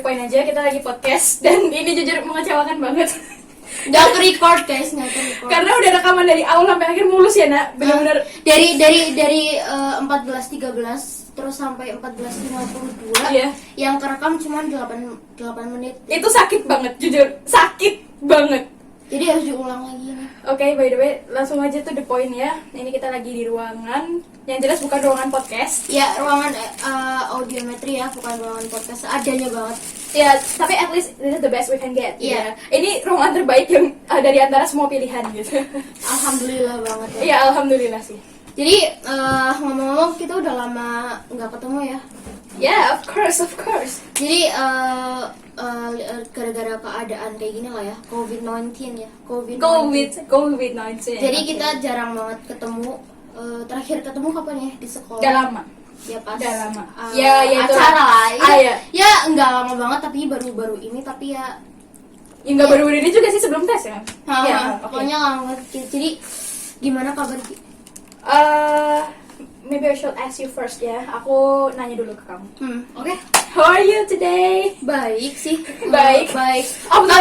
poin aja, kita lagi podcast dan ini jujur mengecewakan banget. Nggak ke-record guys, nggak ke-record. Karena udah rekaman dari awal sampai akhir mulus ya nak, benar-benar. Dari 14.13 terus sampai 14.52. Iya. Yang kerekam cuma 8 menit. Itu sakit banget, jujur sakit banget. Jadi harus diulang lagi nih. Oke, by the way, langsung aja tuh the point ya. Ini kita lagi di ruangan, yang jelas bukan ruangan podcast. Ya, ruangan audiometri ya, bukan ruangan podcast. Adanya banget. Ya, tapi at least this is the best we can get. Iya. Ya. Ini ruangan terbaik yang dari antara semua pilihan gitu. Alhamdulillah banget ya. Iya, alhamdulillah sih. Jadi ngomong-ngomong kita udah lama nggak ketemu ya. Yeah, of course. Jadi gara-gara keadaan kayak gini lah ya, COVID-19 ya, COVID-19. Jadi kita jarang banget ketemu. Terakhir ketemu kapan ya di sekolah? Udah lama. Ya pas. Udah lama. Ya itu acara lah. Ya. Ya nggak lama banget tapi baru-baru ini tapi ya. Ya nggak baru-baru ini juga sih, sebelum tes ya. Pokoknya lama banget. Jadi gimana kabar? Maybe I should ask you first ya. Aku nanya dulu ke kamu. Oke. How are you today? Baik sih. Baik. After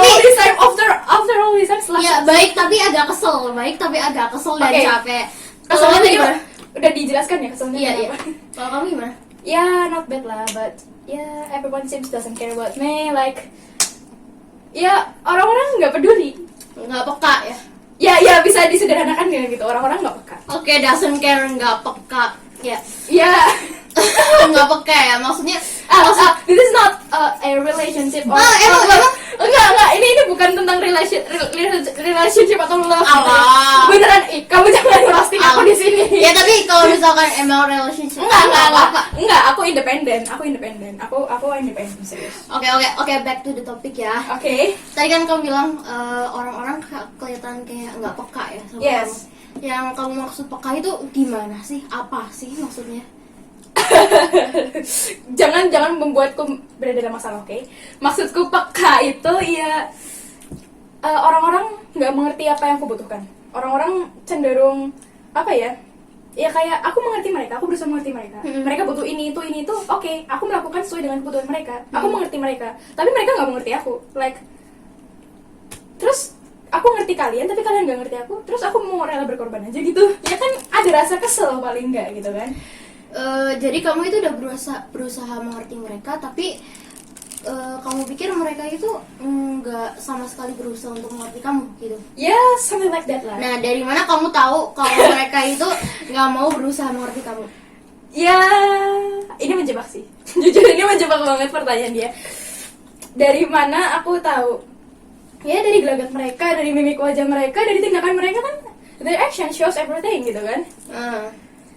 all this time setelah ya baik tapi agak kesel. Dan capek. Keselnya tadi gimana? udah dijelaskan ya keselnya. Iya. Kalau kamu gimana? Ya, not bad lah, but everyone seems doesn't care about me. Like, ya orang-orang nggak peduli. Nggak peka ya? Ya bisa disederhanakan gitu. Orang-orang nggak peka. Oke, doesn't care, nggak peka. Ya. Nggak peka ya, maksudnya. This is not a relationship. Emang? Enggak. Ini bukan tentang relationship atau love. Allah. Beneran, kamu jangan roasting aku di sini. Ya tapi kalau misalkan emang relationship. Enggak. Aku independen. Aku independen, serius. Oke, back to the topic ya. Oke. Tadi kan kamu bilang orang-orang kelihatan kayak nggak peka ya sama Yes. kamu. Yang kamu maksud peka itu gimana sih? Apa sih maksudnya? jangan membuatku berada dalam masalah, oke? Maksudku peka itu ya orang-orang nggak mengerti apa yang aku butuhkan. Orang-orang cenderung apa ya? Ya kayak aku mengerti mereka, aku berusaha mengerti mereka. Mereka butuh ini itu, oke, aku melakukan sesuai dengan kebutuhan mereka. Aku mengerti mereka, tapi mereka nggak mengerti aku. Like, terus aku ngerti kalian, tapi kalian nggak ngerti aku. Terus aku mau rela berkorban aja gitu. Ya kan ada rasa kesel paling nggak gitu kan? Jadi kamu itu udah berusaha mengerti mereka, tapi kamu pikir mereka itu nggak sama sekali berusaha untuk mengerti kamu gitu? Ya, something like that lah. Nah, dari mana kamu tahu kalau mereka itu nggak mau berusaha mengerti kamu? Ya, ini menjebak sih. Jujur ini menjebak banget pertanyaan dia. Dari mana aku tahu? Ya dari gelagat mereka, dari mimik wajah mereka, dari tindakan mereka kan. Their action shows everything gitu kan.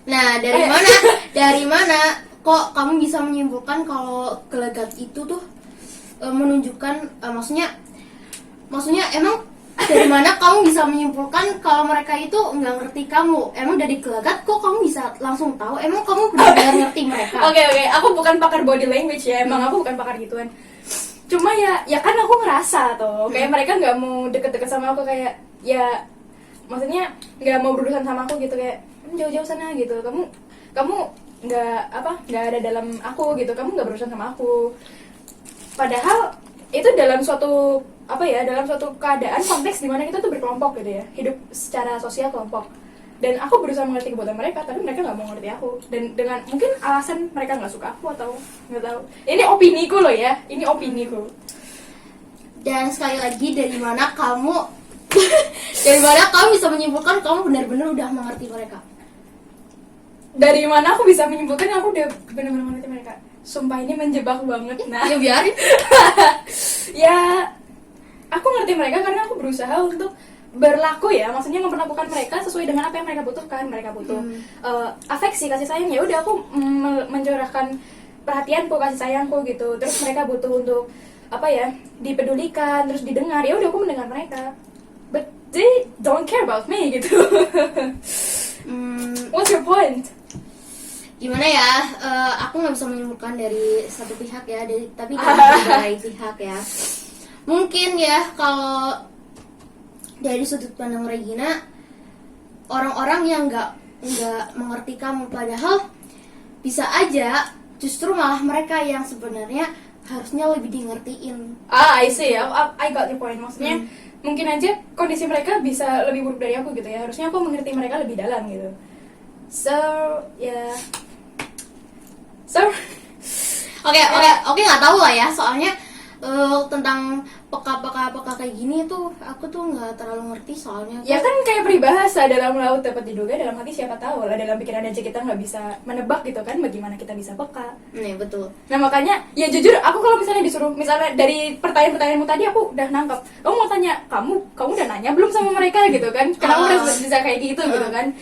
Nah, dari mana kok kamu bisa menyimpulkan kalau gelagat itu tuh menunjukkan maksudnya emang dari mana kamu bisa menyimpulkan kalau mereka itu nggak ngerti kamu? Emang dari gelagat kok kamu bisa langsung tahu? Emang kamu benar-benar ngerti mereka? Oke, aku bukan pakar body language ya, emang aku bukan pakar gituan. Cuma ya kan aku ngerasa tuh kayak mereka nggak mau deket-deket sama aku, kayak ya maksudnya nggak mau berurusan sama aku gitu, kayak jauh-jauh sana gitu. Kamu nggak ada dalam aku gitu, kamu nggak berurusan sama aku. Padahal itu dalam suatu keadaan konteks di mana kita tuh berkelompok gitu ya, hidup secara sosial kelompok. Dan aku berusaha mengerti kebutuhan mereka, tapi mereka nggak mau mengerti aku. Dan dengan mungkin alasan mereka nggak suka aku atau nggak tahu. Ini opiniku loh ya, ini opiniku. Dan sekali lagi dari mana kamu bisa menyimpulkan kamu benar-benar udah mengerti mereka? Dari mana aku bisa menyimpulkan aku udah benar-benar mengerti mereka? Sumpah ini menjebak banget. Nah, Ya biarin. Ya, aku ngerti mereka karena aku berusaha untuk berlaku ya, maksudnya memperlakukan mereka sesuai dengan apa yang mereka butuhkan. Mereka butuh afeksi, kasih sayang, ya udah aku mencurahkan perhatianku, kasih sayangku gitu. Terus mereka butuh untuk dipedulikan, terus didengar, ya udah aku mendengar mereka. But they don't care about me gitu. What's your point? Gimana ya, aku nggak bisa menyimpulkan dari satu pihak ya, tapi dari berbagai pihak ya. Mungkin ya kalau dari sudut pandang Regina, orang-orang yang nggak mengerti kamu, padahal bisa aja justru malah mereka yang sebenarnya harusnya lebih di ngertiin. I see. I got your point. Maksudnya mungkin aja kondisi mereka bisa lebih buruk dari aku gitu ya. Harusnya aku mengerti mereka lebih dalam gitu. So, ya. So, Oke, nggak tahu lah ya, soalnya tentang peka kayak gini tuh aku tuh nggak terlalu ngerti soalnya. ya kan kayak peribahasa, dalam laut dapat diduga, dalam hati siapa tahu lah. Dalam pikiran aja kita nggak bisa menebak gitu kan, bagaimana kita bisa peka. Nih betul. Nah makanya, ya jujur aku kalau misalnya disuruh, misalnya dari pertanyaan-pertanyaanmu tadi aku udah nangkep. Kamu mau tanya, kamu udah nanya belum sama mereka gitu kan? Kenapa udah bisa kayak gitu gitu kan?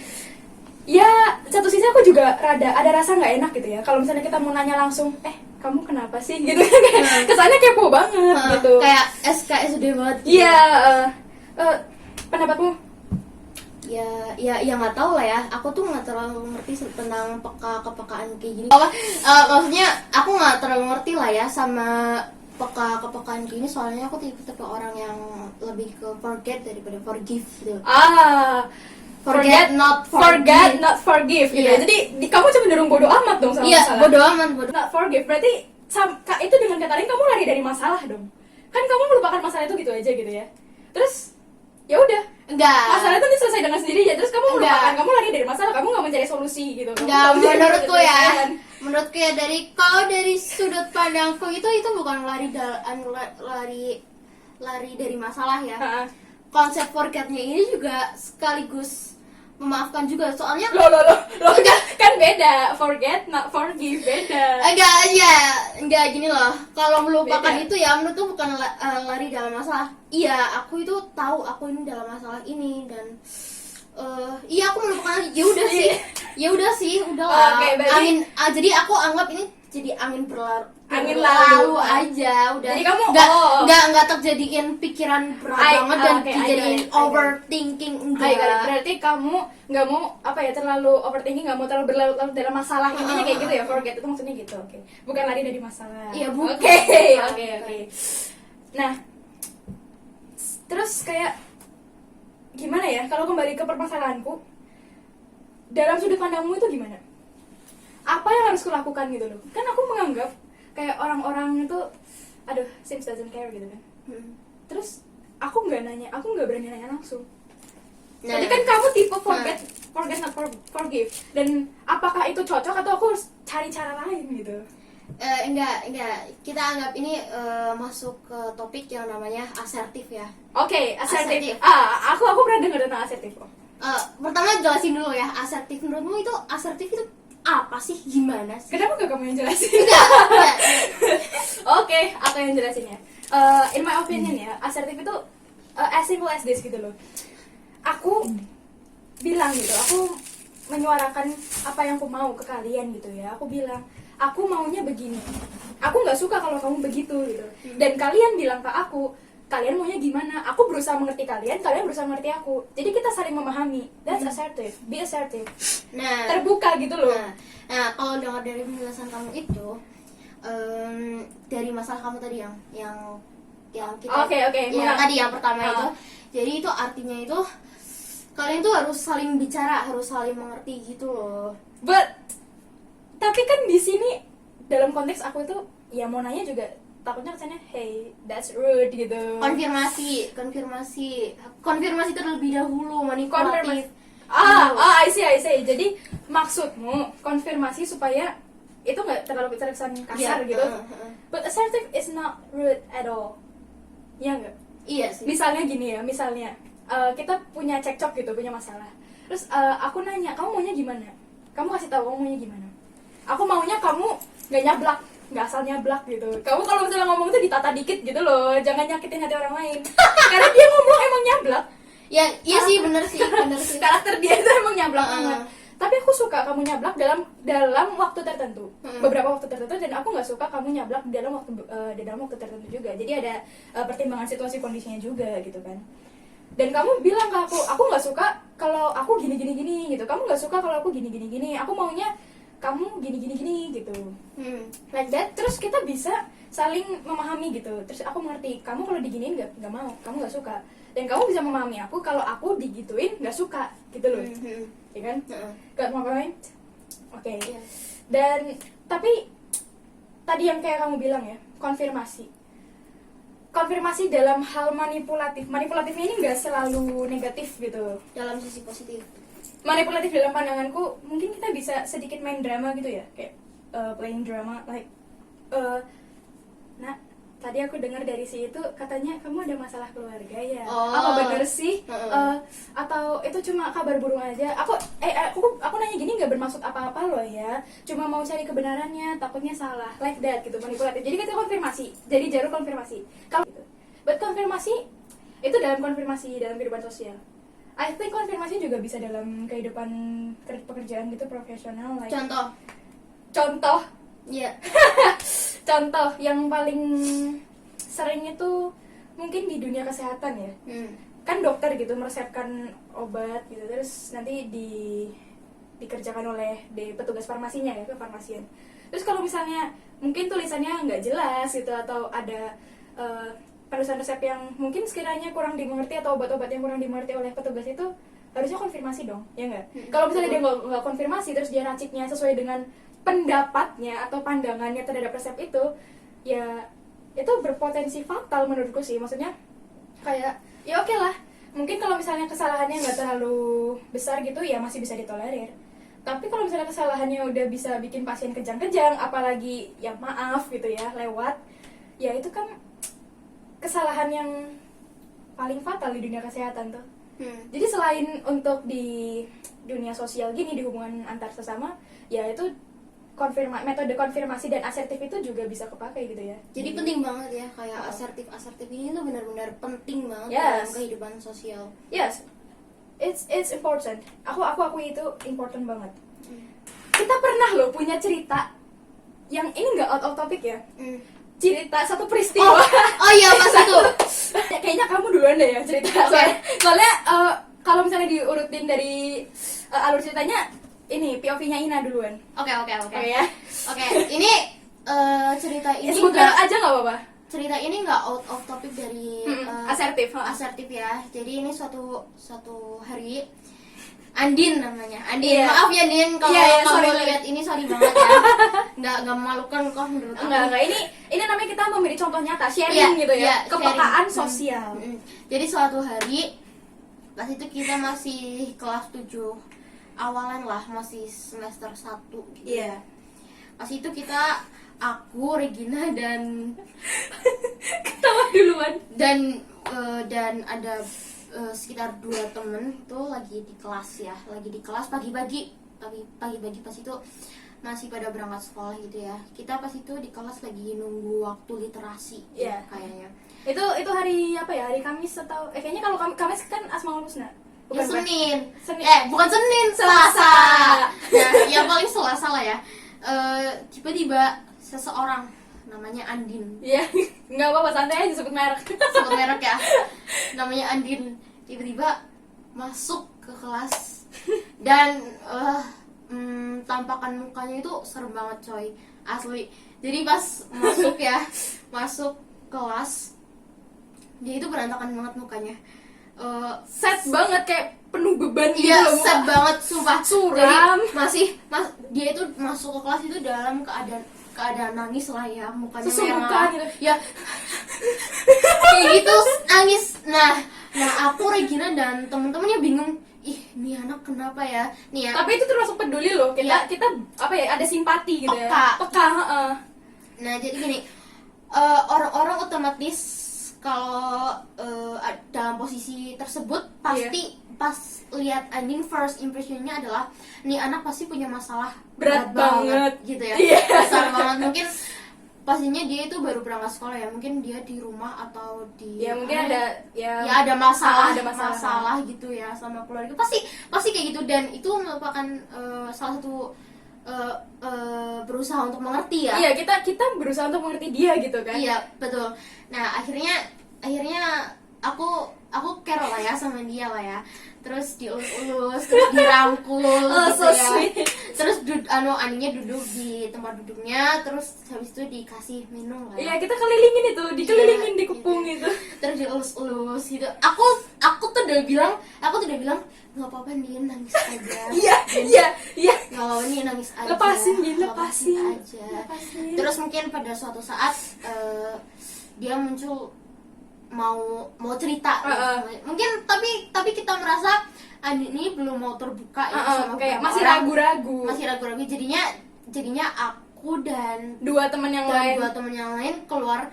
Ya satu sisi aku juga ada rasa nggak enak gitu ya. Kalau misalnya kita mau nanya langsung, kamu kenapa sih gitu kan? Kesannya kepo banget gitu. Kayak SKSD banget. Gitu. Iya, pendapatmu? Ya nggak tahu lah ya. Aku tuh nggak terlalu ngerti tentang kepekaan kayak gini. Maksudnya aku nggak terlalu ngerti lah ya sama kepekaan gini, soalnya aku tipe orang yang lebih ke forget daripada forgive gitu. Forget not forgive gitu. Iya. Jadi kamu cenderung bodoh amat dong sama Iya, masalah. bodoh amat. Not forgive berarti itu dengan kata lain kamu lari dari masalah dong. Kan kamu melupakan masalah itu gitu aja gitu ya. Terus ya udah, Enggak. masalah itu selesai dengan sendirinya. Terus kamu Enggak. melupakan, kamu lari dari masalah, kamu nggak mencari solusi gitu. Enggak, Kamu mencari menurutku ya. penyelesaian. Menurutku ya, dari sudut pandangku itu bukan lari dari masalah ya. Ha-ha. Konsep forgetnya ini juga sekaligus memaafkan juga, soalnya Loh, kan beda. Forget, not forgive, beda. enggak gini loh. Kalau melupakan Beda. itu ya menurutku bukan lari dalam masalah. Iya, aku itu tahu aku ini dalam masalah ini dan iya aku melupakan. Ya udah sih, udahlah. Oke, berarti- jadi aku anggap ini jadi angin berlalu aja, udah. Jadi kamu nggak terjadiin pikiran berat banget dan dijadiin I got it. overthinking Baik, enggak. berarti kamu nggak mau terlalu overthinking, nggak mau terlalu berlarut-larut dalam masalah, intinya kayak gitu ya. Forget itu maksudnya gitu. Oke, bukan lari dari masalah. Iya, bukan. Oke. Nah, terus kayak gimana ya kalau kembali ke permasalahanku, dalam sudut pandangmu itu gimana? Apa yang harus kulakukan gitu loh? Kan aku menganggap kayak orang-orang itu, seems doesn't care gitu kan. Terus aku nggak berani nanya langsung. Nah. Tadi kan kamu tipe forget not forgive. Dan apakah itu cocok atau aku harus cari cara lain gitu? Enggak. Kita anggap ini masuk ke topik yang namanya asertif ya. Oke, asertif. Asertif. Aku pernah dengar tentang asertif kok. Pertama jelasin dulu ya, asertif menurutmu itu asertif itu apa sih, gimana sih? Kenapa nggak kamu yang jelasin? Enggak. Oke, aku yang jelasin ya. In my opinion ya, asertif itu as simple as this gitu loh. Aku bilang gitu, aku menyuarakan apa yang aku mau ke kalian gitu ya. Aku bilang, aku maunya begini. Aku nggak suka kalau kamu begitu gitu. Dan kalian bilang ke aku, kalian maunya gimana? Aku berusaha mengerti kalian berusaha mengerti aku. Jadi kita saling memahami. That's assertive. Be assertive. Nah, Terbuka gitu loh. Nah, kalau dengar dari penjelasan kamu itu, dari masalah kamu tadi yang kita Oke. yang tadi yang pertama itu, Ah. jadi itu artinya itu kalian tuh harus saling bicara, harus saling mengerti gitu loh. Tapi kan di sini dalam konteks aku itu ya mau nanya juga takutnya kesannya hey that's rude gitu. Konfirmasi terlebih dahulu, manipulatif. I see. Jadi maksudmu konfirmasi supaya itu nggak terlalu terkesan kasar gitu. But assertive is not rude at all. Ya nggak? Iya sih. Misalnya gini ya, kita punya cekcok gitu, punya masalah. Terus aku nanya, kamu maunya gimana? Kamu kasih tahu kamu maunya gimana? Aku maunya kamu nggak nyablak, nggak asal nyablak gitu. Kamu kalau misalnya ngomong tuh ditata dikit gitu loh, jangan nyakitin hati orang lain. Karena dia ngomong emang nyablak. Ya, iya sih, bener sih. Karakter dia itu emang nyablak banget. Tapi aku suka kamu nyablak dalam waktu tertentu, beberapa waktu tertentu, dan aku nggak suka kamu nyablak dalam waktu tertentu juga. Jadi ada pertimbangan situasi kondisinya juga gitu kan. Dan kamu bilang ke aku nggak suka kalau aku gini gitu. Kamu nggak suka kalau aku gini. Aku maunya kamu gini gitu. Like that. Terus kita bisa saling memahami gitu. Terus aku mengerti kamu kalau diginiin nggak mau, kamu nggak suka. Dan kamu bisa memahami aku kalau aku digituin nggak suka gitu loh. Ya kan? Got my point? Oke. Yes. Dan tapi tadi yang kayak kamu bilang ya, konfirmasi dalam hal manipulatifnya ini nggak selalu negatif gitu. Dalam sisi positif. Manipulatif dalam pandanganku mungkin kita bisa sedikit main drama gitu ya, kayak playing drama like nah tadi aku dengar dari si itu katanya kamu ada masalah keluarga ya. Oh. Apa bener sih? Heeh. Atau itu cuma kabar burung aja? Aku nanya gini nggak bermaksud apa-apa loh ya. Cuma mau cari kebenarannya, takutnya salah. Like that gitu, manipulatif. Jadi kita konfirmasi. Jadi jalur konfirmasi. Kalau gitu. Buat konfirmasi itu dalam kehidupan sosial. I think konfirmasi juga bisa dalam kehidupan pekerjaan gitu, profesional like. Contoh Iya. Contoh yang paling sering itu mungkin di dunia kesehatan ya. Kan dokter gitu meresepkan obat gitu, terus nanti dikerjakan oleh petugas farmasinya ya, kefarmasian. Terus kalau misalnya mungkin tulisannya nggak jelas gitu, atau ada penulisan resep yang mungkin sekiranya kurang dimengerti, atau obat-obat yang kurang dimengerti oleh petugas, itu harusnya konfirmasi dong, ya nggak? Kalau misalnya dia nggak konfirmasi, terus dia raciknya sesuai dengan pendapatnya atau pandangannya terhadap resep itu, ya itu berpotensi fatal menurutku sih. Maksudnya kayak ya oke lah, mungkin kalau misalnya kesalahannya nggak terlalu besar gitu ya masih bisa ditolerir. Tapi kalau misalnya kesalahannya udah bisa bikin pasien kejang-kejang, apalagi ya maaf gitu ya lewat, ya itu kan kesalahan yang paling fatal di dunia kesehatan tuh. Jadi selain untuk di dunia sosial gini, di hubungan antar sesama, ya itu metode konfirmasi dan asertif itu juga bisa kepakai gitu ya. Jadi penting banget ya, kayak asertif ini tuh benar-benar penting banget Yes. dalam kehidupan sosial. Yes, it's important. Aku akui itu important banget. Kita pernah loh punya cerita yang ini nggak out of topic ya. Cerita satu peristiwa. Oh iya, pas itu. Kayaknya kamu duluan deh yang cerita. Oke. Soalnya kalau misalnya diurutin dari alur ceritanya, ini POV-nya Ina duluan. Oke. Oke ya. Oke, ini cerita ini Sebut merek aja nggak apa-apa. cerita ini nggak out of topic dari Asertif. asertif ya. Jadi ini suatu hari Andin namanya. Andin, Iya. maaf ya Din kalau Iya, kamu sorry. lihat ini, sorry banget ya. Nggak memalukan kok menurut aku. Enggak. Ini namanya kita memberi contoh nyata, sharing Iya, gitu ya. iya, Kepekaan sharing. sosial. Jadi suatu hari pas itu kita masih kelas 7 awalan lah, masih semester 1 gitu. Iya. Pas itu aku, Regina dan Ketawa duluan. dan ada sekitar 2 temen itu lagi di kelas pagi-pagi pas itu masih pada berangkat sekolah gitu ya. Kita pas itu di kelas lagi nunggu waktu literasi Iya. kayaknya. Itu hari apa ya? Hari Kamis atau kayaknya kalau Kamis kan Asmaul Husna. Ya, Senin. Senin. Bukan Senin, Selasa. Nah, yang paling Selasa lah ya. Tiba-tiba seseorang namanya Andin. Iya, nggak apa-apa, santai aja sebut merek. Sebut merek ya. Namanya Andin. Tiba-tiba masuk ke kelas dan tampakan mukanya itu serem banget coy, asli. Jadi pas masuk kelas, dia itu berantakan banget mukanya. Set banget, kayak penuh beban gitu Iya, loh muka. set banget, sumpah. Suram. Jadi dia itu masuk ke kelas itu dalam keadaan nangis lah ya, mukanya Susukan merah. gitu. Ya, kayak gitu nangis. Nah aku, Regina dan temen-temennya bingung. Ih, nih anak kenapa ya? Nih ya. Tapi itu termasuk peduli loh. Kita apa ya? Ada simpati gitu ya. Peka, heeh. Nah, jadi gini, orang-orang otomatis kalau dalam posisi tersebut pasti pas lihat Andin, first impressionnya adalah nih anak pasti punya masalah Berat banget gitu ya. Iya. Besar banget. Mungkin pastinya dia itu baru berangkat sekolah ya, mungkin dia di rumah atau di Ya mungkin ada ada masalah, ada masalah. gitu ya sama keluarga, pasti kayak gitu. Dan itu merupakan salah satu berusaha untuk mengerti ya. Iya, kita berusaha untuk mengerti dia gitu kan. Iya, betul. Nah, akhirnya aku care lah ya sama dia lah ya. Terus dielus-elus, terus dirangkul gitu so ya. sweet. Terus Aninya duduk di tempat duduknya, terus habis itu dikasih minum lah Iya, ya. kita kelilingin itu, dikelilingin, Iya, dikepung gitu. Terus dielus-elus gitu. Aku tuh udah bilang aku tuh udah bilang nggak apa-apa Din, nangis aja. Iya. Nggak apa-apa nih, nangis aja. Lepasin, Din, Lepasin lepasin. aja. Lepasin. Terus mungkin pada suatu saat dia muncul mau cerita. Mungkin tapi kita merasa Andi ini belum mau terbuka ya sama kayak beberapa masih orang. ragu-ragu. Masih ragu-ragu. Jadinya aku dan Dua temen yang dan lain. dua temen yang lain keluar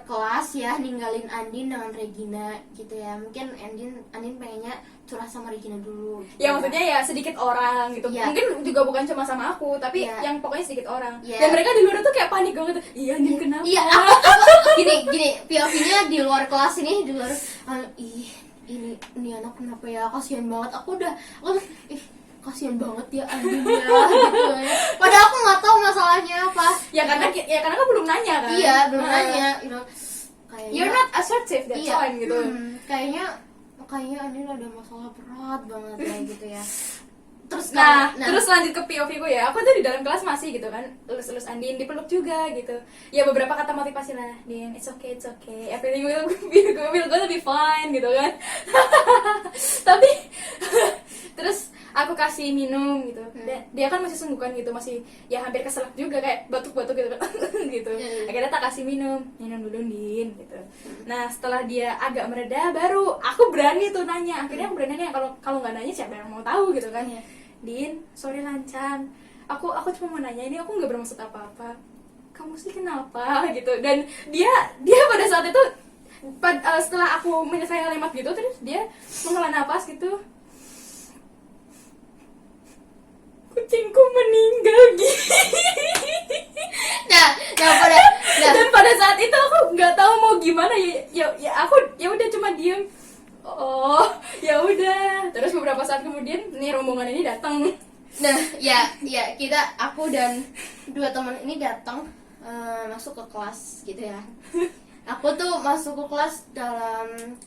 kelas ya, ninggalin Andin dengan Regina gitu ya. Mungkin Andin pengennya curhat sama Regina dulu gitu. Ya maksudnya ya sedikit orang gitu. Iya. Mungkin juga bukan cuma sama aku, tapi Iya. yang pokoknya sedikit orang. Iya. Dan mereka di luar tuh kayak panik banget. Iya, Nin kenapa? Iya, aku gini POV-nya di luar kelas ini, di luar ini anak kenapa ya, kasihan banget. Aku kasihan banget ya Andin ya gitu ya. Padahal aku nggak tahu masalahnya apa. Ya karena kan belum nanya kan. Iya, belum nanya, kayaknya You're not assertive, that's iya, fine gitu. kayaknya Andin ada masalah berat banget ya gitu ya. Terus Terus lanjut ke POV gue ya. Aku tuh di dalam kelas masih gitu kan, elus-elus Andin, dipeluk juga gitu. Ya beberapa kata motivasi lah, Din, it's okay, everything will gonna be fine gitu kan. Tapi terus aku kasih minum gitu. Dia kan masih sunggukan gitu, masih ya hampir keselak juga, kayak batuk-batuk gitu kan. Gitu. Akhirnya tak kasih minum dulu Din gitu. Nah, setelah dia agak mereda baru aku berani tuh nanya. Akhirnya aku berani nanya, kalau nggak nanya siapa yang mau tahu gitu kan. Din, sorry Lancan. Aku cuma mau nanya ini, aku nggak bermaksud apa-apa. Kamu sih kenapa gitu. Dan dia pada saat itu setelah aku menyelesaikan kalimat gitu, terus dia menghela napas gitu. Kucingku meninggal gitu. Dan pada saat itu aku nggak tahu mau gimana ya aku ya udah cuma diem. Oh ya udah. Terus beberapa saat kemudian nih rombongan ini datang. Nah, aku dan dua teman ini datang masuk ke kelas gitu ya. Aku tuh masuk ke kelas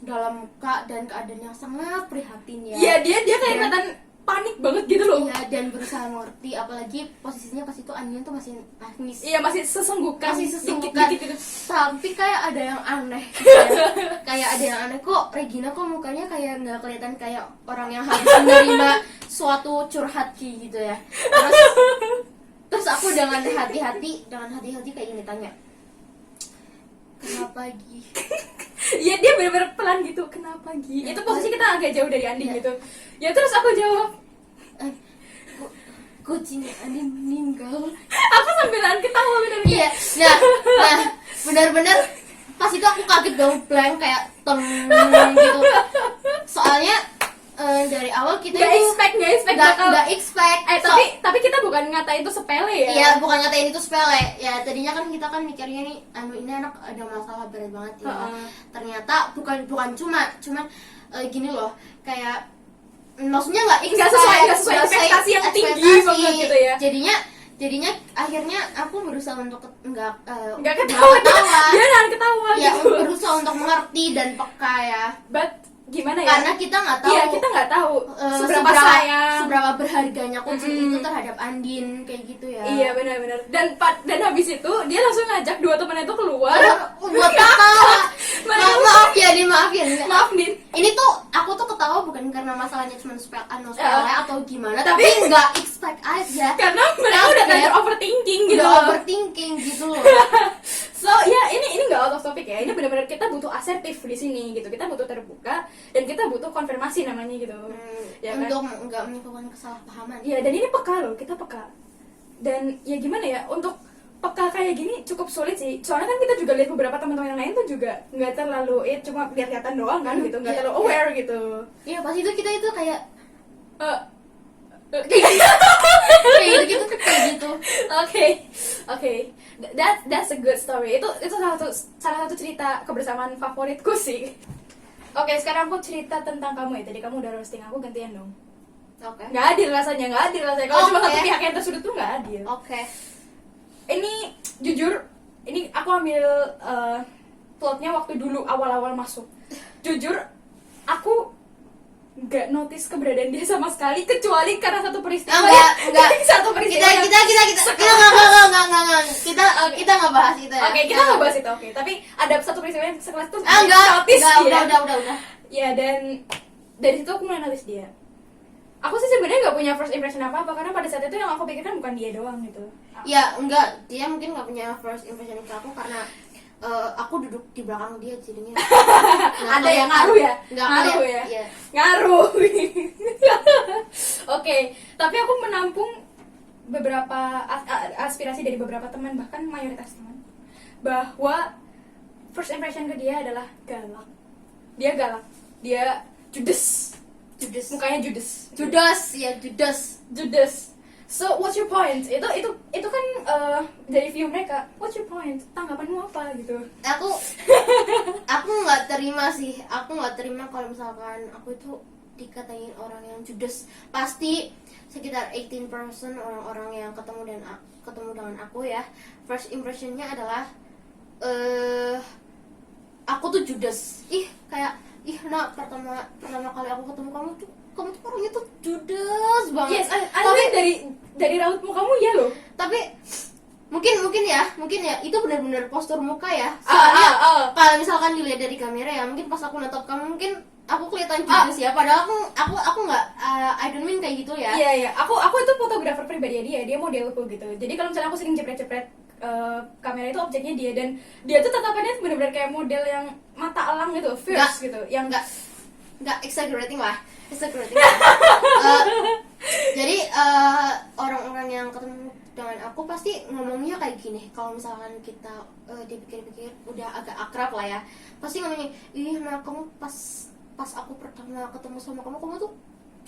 dalam muka dan keadaan yang sangat prihatin ya. Iya, dia kayak kelihatan panik banget gitu loh. Iya, dan berusaha mengerti, apalagi posisinya pas itu Anian tuh masih nangis. Iya, masih sesenggukan. Dikit-dikit gitu. Tapi kayak ada yang aneh gitu ya. Kayak ada yang aneh, kok Regina kok mukanya kayak nggak kelihatan kayak orang yang habis menerima suatu curhat gitu ya. Terus aku dengan hati-hati kayak gini tanya, kenapa Gi? Iya, dia bener-bener pelan gitu. Kenapa Gi? Itu posisi kita agak jauh dari Andin gitu. Ya terus aku jawab, kucing Andin meninggal. aku sambilan ketawa bener. Iya, nah benar-benar pas itu aku kaget dong, blank kayak teng gitu. Soalnya dari awal kita Gak expect nggak expect. Tapi kita bukan ngatain itu sepele ya. Iya, bukan ngatain itu sepele. Ya tadinya kan kita kan mikirnya nih, ini anak ada masalah berat banget ya. Ternyata bukan cuma gini loh, kayak maksudnya nggak sesuai ekspektasi yang tinggi banget gitu ya. Jadinya akhirnya aku berusaha untuk nggak ketawa. Dia nahan ketawa ya, gitu. berusaha untuk mengerti dan peka ya. But gimana ya? Karena kita nggak tahu. Iya, kita nggak tahu seberapa berharganya kucing itu terhadap Andin kayak gitu ya. Iya, benar-benar. Dan habis itu dia langsung ngajak dua temannya itu keluar. Buat ketawa. Maaf ya Din. Ini tuh aku tuh ketawa bukan karena masalahnya cuma sepele atau gimana, tapi nggak expect aja. Karena mereka udah kayak overthinking gitu. Overthinking gitu loh. So ya ini nggak out of topic ya. Ini benar-benar kita butuh asertif di sini gitu. Kita butuh terbuka dan kita butuh konfirmasi namanya gitu. Ya kan? Untuk nggak menimbulkan kesalahpahaman. Iya, dan ini peka loh, kita peka. Dan ya gimana ya, untuk peka kayak gini cukup sulit sih. Soalnya kan kita juga lihat beberapa teman-teman yang lain tuh juga nggak terlalu cuma lihat-lihatan doang kan gitu, nggak terlalu aware gitu. Iya, pas itu kita itu kayak kayak gitu. Oke. That's a good story. Itu salah satu cerita kebersamaan favoritku sih. Oke, sekarang aku cerita tentang kamu ya. Tadi kamu udah roasting aku, gantian dong. Oke. Nggak adil rasanya. Kalau cuma satu pihak yang tersudut tuh nggak adil. Oke. Ini jujur, ini aku ambil plotnya waktu dulu awal-awal masuk. Jujur, aku nggak notice keberadaan dia sama sekali, kecuali karena satu peristiwa. Enggak. Satu peristiwa. Kita nggak bahas itu ya. Oke, kita nggak bahas itu. Oke, tapi ada satu peristiwa yang sekelas tuh Enggak. notice dia. Udah. Ya, dan dari situ aku mulai notice dia. Aku sih sebenarnya nggak punya first impression apa karena pada saat itu yang aku pikirkan bukan dia doang gitu. Ya enggak, dia mungkin nggak punya first impression ke aku karena aku duduk di belakang dia jadinya. Ada yang ngaruh ya? Nggak Ngaruh ya? ya? Ngaruh. Oke, tapi aku menampung beberapa aspirasi dari beberapa teman, bahkan mayoritas teman, bahwa first impression ke dia adalah galak. Dia galak, dia judes, mukanya judes. Judas. So what's your point? Itu kan dari view mereka. What's your point? Tanggapanmu apa gitu? Aku nggak terima sih. Aku nggak terima kalau misalkan aku itu dikatain orang yang judes. Pasti sekitar 18% orang-orang yang ketemu dengan aku ya, first impressionnya adalah aku tuh judes. Nah pertama kali aku ketemu kamu tuh orangnya tuh judes banget. Yes, tapi dari raut mukamu ya loh. Tapi mungkin ya itu benar-benar postur muka ya. Soalnya kalau misalkan dilihat dari kamera ya, mungkin pas aku nonton kamu mungkin aku kelihatan judes ya. Padahal aku nggak, I don't mean kayak gitu ya. Iya. Aku itu fotografer pribadi dia modelku gitu. Jadi kalau misalnya aku sering jepret-jepret kamera itu objeknya dia, dan dia tuh tatapannya benar-benar kayak model yang mata elang gitu, fierce gitu, yang nggak exaggerating lah. Jadi orang-orang yang ketemu dengan aku pasti ngomongnya kayak gini. Kalau misalkan kita dipikir-pikir udah agak akrab lah ya, pasti ngomongnya, nah kamu pas aku pertama ketemu sama kamu tuh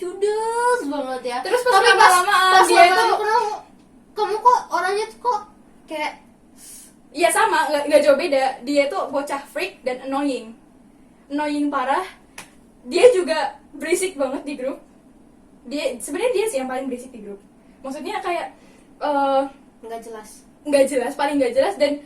judes banget ya. Terus pas lama-lama dia itu kamu kok orangnya tuh kok kayak, iya sama, nggak jauh beda. Dia tuh bocah freak dan annoying parah. Dia juga berisik banget di grup. Sebenarnya dia sih yang paling berisik di grup. Maksudnya kayak nggak jelas, paling nggak jelas, dan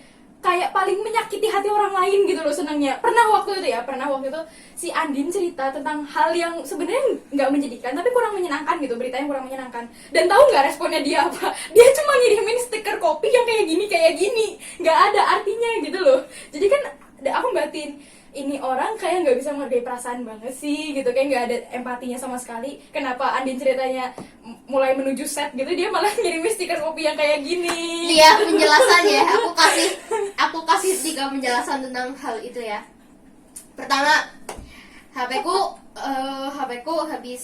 kayak paling menyakiti hati orang lain gitu loh senangnya. Pernah waktu itu si Andin cerita tentang hal yang sebenarnya nggak menjadikan tapi kurang menyenangkan gitu, berita yang kurang menyenangkan. Dan tahu nggak responnya dia apa? Dia cuma ngirimin stiker kopi yang kayak gini, nggak ada artinya gitu loh. Jadi kan aku batin, ini orang kayak nggak bisa menghargai perasaan banget sih gitu, kayak nggak ada empatinya sama sekali. Kenapa Andin ceritanya mulai menuju set gitu, dia malah ngirimin stiker kopi yang kayak gini. Iya, penjelasan ya. Aku kasih 3 penjelasan tentang hal itu ya. Pertama, HP-ku habis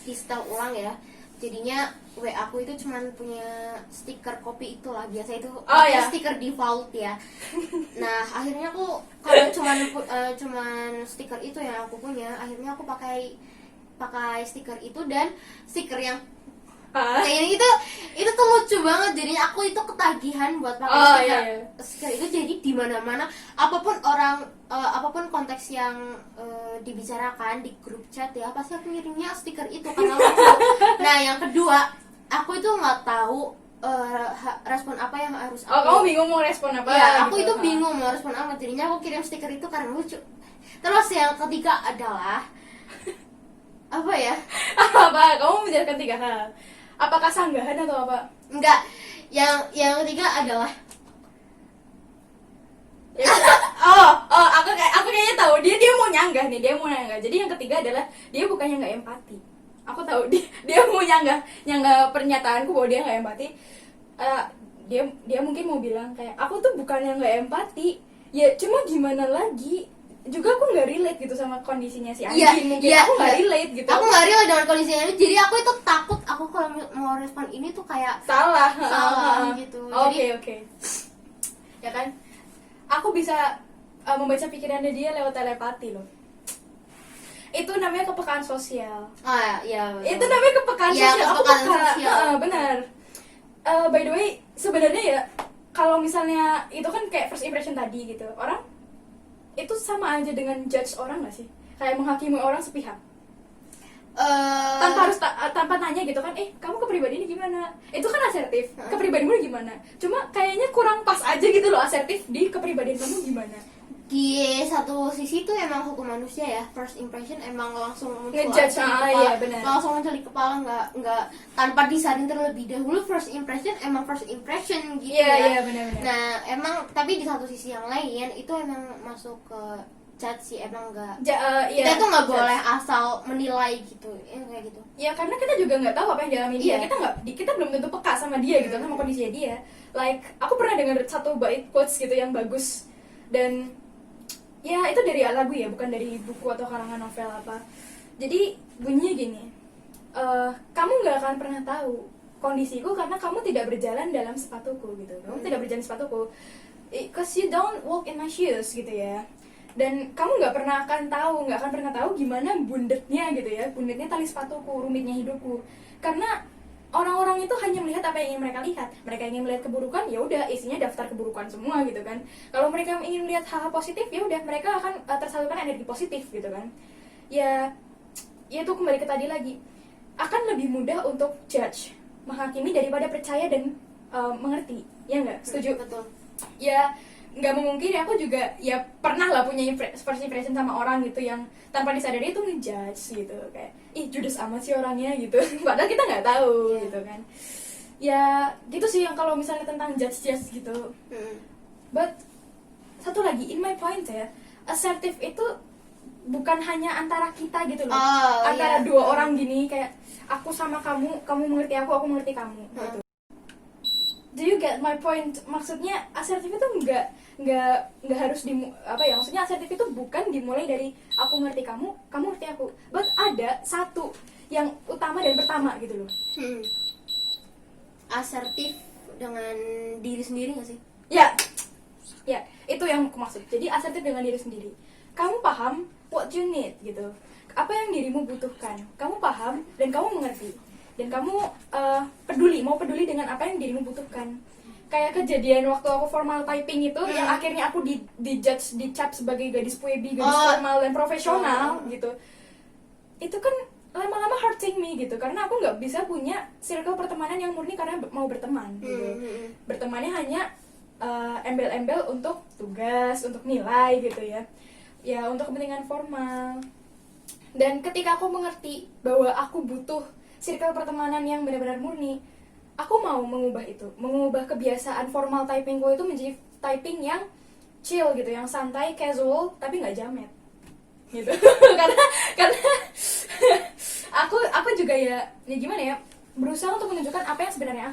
di-install ulang ya. Jadinya WA aku itu cuman punya stiker kopi itulah, biasa itu stiker default ya. Nah, akhirnya aku kalau cuman stiker itu yang aku punya, akhirnya aku pakai stiker itu, dan stiker yang kayak itu tuh lucu banget. Jadi aku itu ketagihan buat pakai stiker itu. Jadi di mana-mana apapun konteks yang dibicarakan di grup chat ya, pasti aku ngirimnya stiker itu karena lucu. Nah, yang kedua, aku itu nggak tahu respon apa yang harus aku. Kamu bingung mau respon apa? Ya, aku itu bingung mau respon apa. Jadinya aku kirim stiker itu karena lucu. Terus yang ketiga adalah apa ya? Apa? Kamu menjelaskan 3 hal. Apakah sanggahan atau apa? Enggak. Yang ketiga adalah aku kayaknya tahu dia mau nyanggah nih, Jadi yang ketiga adalah dia bukannya nggak empati. Aku tahu dia mau nyanggah pernyataanku bahwa dia nggak empati. Dia mungkin mau bilang kayak, aku tuh bukannya nggak empati, ya cuma gimana lagi, juga aku nggak relate gitu sama kondisinya si Andin. Aku nggak relate gitu. Aku nggak relate dengan kondisinya ini, jadi aku itu takut aku kalau mau respon ini tuh kayak salah gitu. Oke. Ya kan, aku bisa membaca pikirannya dia lewat telepati loh. Itu namanya kepekaan sosial. Iya. Itu namanya kepekaan sosial. Kepekaan sosial. Benar. By the way, sebenarnya ya kalau misalnya itu kan kayak first impression tadi gitu, orang itu sama aja dengan judge orang nggak sih? Kayak menghakimi orang sepihak. Tanpa nanya gitu kan, kamu kepribadiannya gimana? Itu kan asertif. Kepribadianmu gimana? Cuma kayaknya kurang pas aja gitu loh asertif di kepribadian kamu gimana. Di satu sisi tuh emang hukum manusia ya, first impression emang langsung muncul ngejudge, langsung muncul di kepala, nggak tanpa disaring terlebih dahulu. First impression emang first impression gitu ya. Iya, benar. Nah, emang tapi di satu sisi yang lain itu emang masuk ke judge sih, emang enggak. Iya, Kita tuh nggak judge. boleh asal menilai gitu, kayak gitu. Ya karena kita juga nggak tahu apa yang dialami dia. Iya. Kita belum tentu peka sama dia gitu, sama kondisinya dia. Like aku pernah dengar satu bait quotes gitu yang bagus, dan ya itu dari lagu ya, bukan dari buku atau karangan novel apa. Jadi bunyinya gini, kamu nggak akan pernah tahu kondisiku karena kamu tidak berjalan dalam sepatuku gitu. Kamu tidak berjalan sepatuku, cause you don't walk in my shoes gitu ya. Dan kamu nggak akan pernah tahu gimana bundetnya gitu ya, bundetnya tali sepatuku, rumitnya hidupku. Karena orang-orang itu hanya melihat apa yang ingin mereka lihat. Mereka ingin melihat keburukan, ya udah isinya daftar keburukan semua gitu kan. Kalau mereka ingin melihat hal-hal positif, ya udah mereka akan tersalurkan energi positif gitu kan. Ya itu kembali ke tadi lagi, akan lebih mudah untuk judge, menghakimi daripada percaya dan mengerti. Ya nggak? Setuju? Betul. Ya nggak memungkiri, aku juga ya pernah lah punya first impression sama orang gitu yang tanpa disadari itu ngejudge gitu, kayak ih judes amat sih orangnya gitu. Padahal kita nggak tahu gitu kan. Ya gitu sih yang kalau misalnya tentang judge gitu. But satu lagi, in my point ya, assertive itu bukan hanya antara kita gitu loh, antara dua orang gini, kayak aku sama kamu, kamu mengerti aku mengerti kamu gitu. Do you get my point? Maksudnya asertif itu nggak harus maksudnya asertif itu bukan dimulai dari aku ngerti kamu, kamu ngerti aku. But ada satu yang utama dan pertama gitu loh. Asertif dengan diri sendiri nggak sih? Ya, itu yang aku maksud. Jadi asertif dengan diri sendiri. Kamu paham what you need gitu. Apa yang dirimu butuhkan. Kamu paham dan kamu mengerti. Dan kamu mau peduli dengan apa yang dirimu butuhkan. Kayak kejadian waktu aku formal typing itu, yang akhirnya aku dicap sebagai gadis puebi, gadis formal dan profesional gitu. Itu kan lama-lama hurting me gitu, karena aku nggak bisa punya circle pertemanan yang murni karena mau berteman gitu. Bertemannya hanya embel-embel untuk tugas, untuk nilai gitu ya. Ya untuk kepentingan formal. Dan ketika aku mengerti bahwa aku butuh circle pertemanan yang benar-benar murni, aku mau mengubah kebiasaan formal typingku itu menjadi typing yang chill gitu, yang santai, casual, tapi nggak jamet gitu. karena aku juga ya gimana ya, berusaha untuk menunjukkan apa yang sebenarnya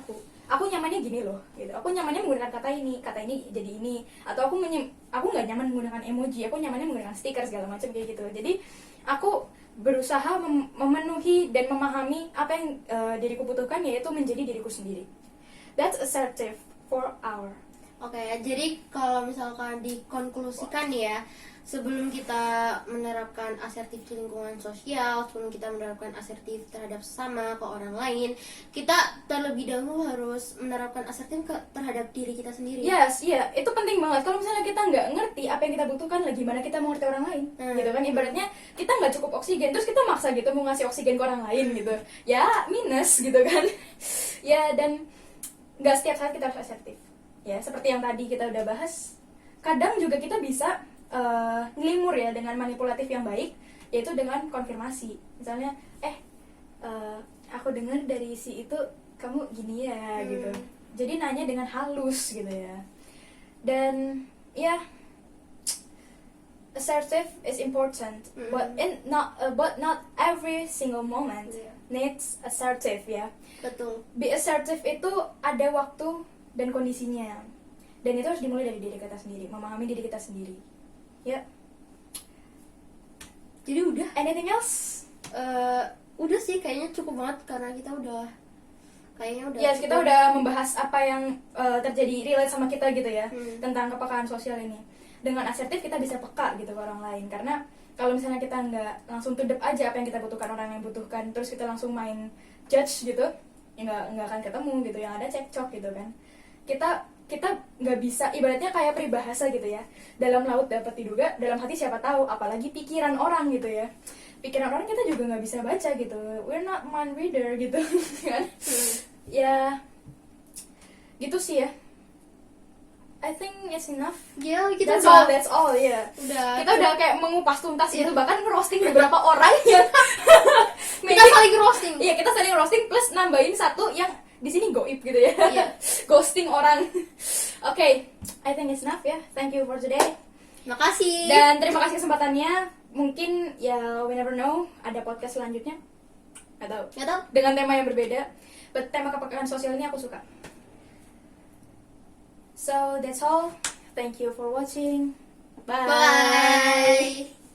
aku nyamannya gini loh gitu. Aku nyamannya menggunakan kata ini jadi ini, atau aku nggak nyaman menggunakan emoji, aku nyamannya menggunakan stiker segala macam kayak gitu. Jadi aku berusaha memenuhi dan memahami apa yang diriku butuhkan, yaitu menjadi diriku sendiri. That's assertive for our. Oke, jadi kalau misalkan dikonklusikan ya, sebelum kita menerapkan asertif di lingkungan sosial, sebelum kita menerapkan asertif terhadap sesama, ke orang lain, kita terlebih dahulu harus menerapkan asertif terhadap diri kita sendiri. Yes, iya, itu penting banget. Kalau misalnya kita nggak ngerti apa yang kita butuhkan, gimana kita mau ngerti orang lain, gitu kan? Ibaratnya kita nggak cukup oksigen, terus kita maksa gitu mau ngasih oksigen ke orang lain gitu, ya minus gitu kan? Ya, dan nggak setiap saat kita harus asertif. Ya, seperti yang tadi kita udah bahas, kadang juga kita bisa ngelimur ya dengan manipulatif yang baik, yaitu dengan konfirmasi. Misalnya, aku dengar dari si itu kamu gini ya gitu. Jadi nanya dengan halus gitu ya. Dan ya, assertive is important, but not every single moment needs assertive ya. Betul. Be assertive itu ada waktu dan kondisinya, dan itu harus dimulai dari diri kita sendiri, memahami diri kita sendiri. Ya. Jadi udah. Anything else? Udah sih, kayaknya cukup banget karena kita udah Yes, kita udah membahas apa yang terjadi relate sama kita gitu ya, tentang kepekaan sosial ini. Dengan asertif kita bisa peka gitu ke orang lain, karena kalau misalnya kita nggak langsung tudep aja apa yang kita butuhkan, orang yang butuhkan, terus kita langsung main judge gitu, ya nggak akan ketemu gitu, yang ada cekcok gitu kan. Kita nggak bisa, ibaratnya kayak peribahasa gitu ya, dalam laut dapat diduga, dalam hati siapa tahu, apalagi pikiran orang gitu ya. Pikiran orang kita juga nggak bisa baca gitu, we're not mind reader gitu kan. Ya gitu sih ya, I think it's enough. Ya, kita That's all ya. Udah. Kita udah kayak mengupas tuntas itu, bahkan ngerosting beberapa orang ya. Kita saling roasting. Iya, kita saling roasting plus nambahin satu yang di sini goib gitu ya. Iya. Ghosting orang. Okay, I think it's enough ya. Thank you for today. Makasih. Dan terima kasih kesempatannya. Mungkin ya we never know ada podcast selanjutnya. Atau Nggak tahu. dengan tema yang berbeda. But tema kepekaan sosial ini aku suka. So that's all. Thank you for watching. Bye. Bye.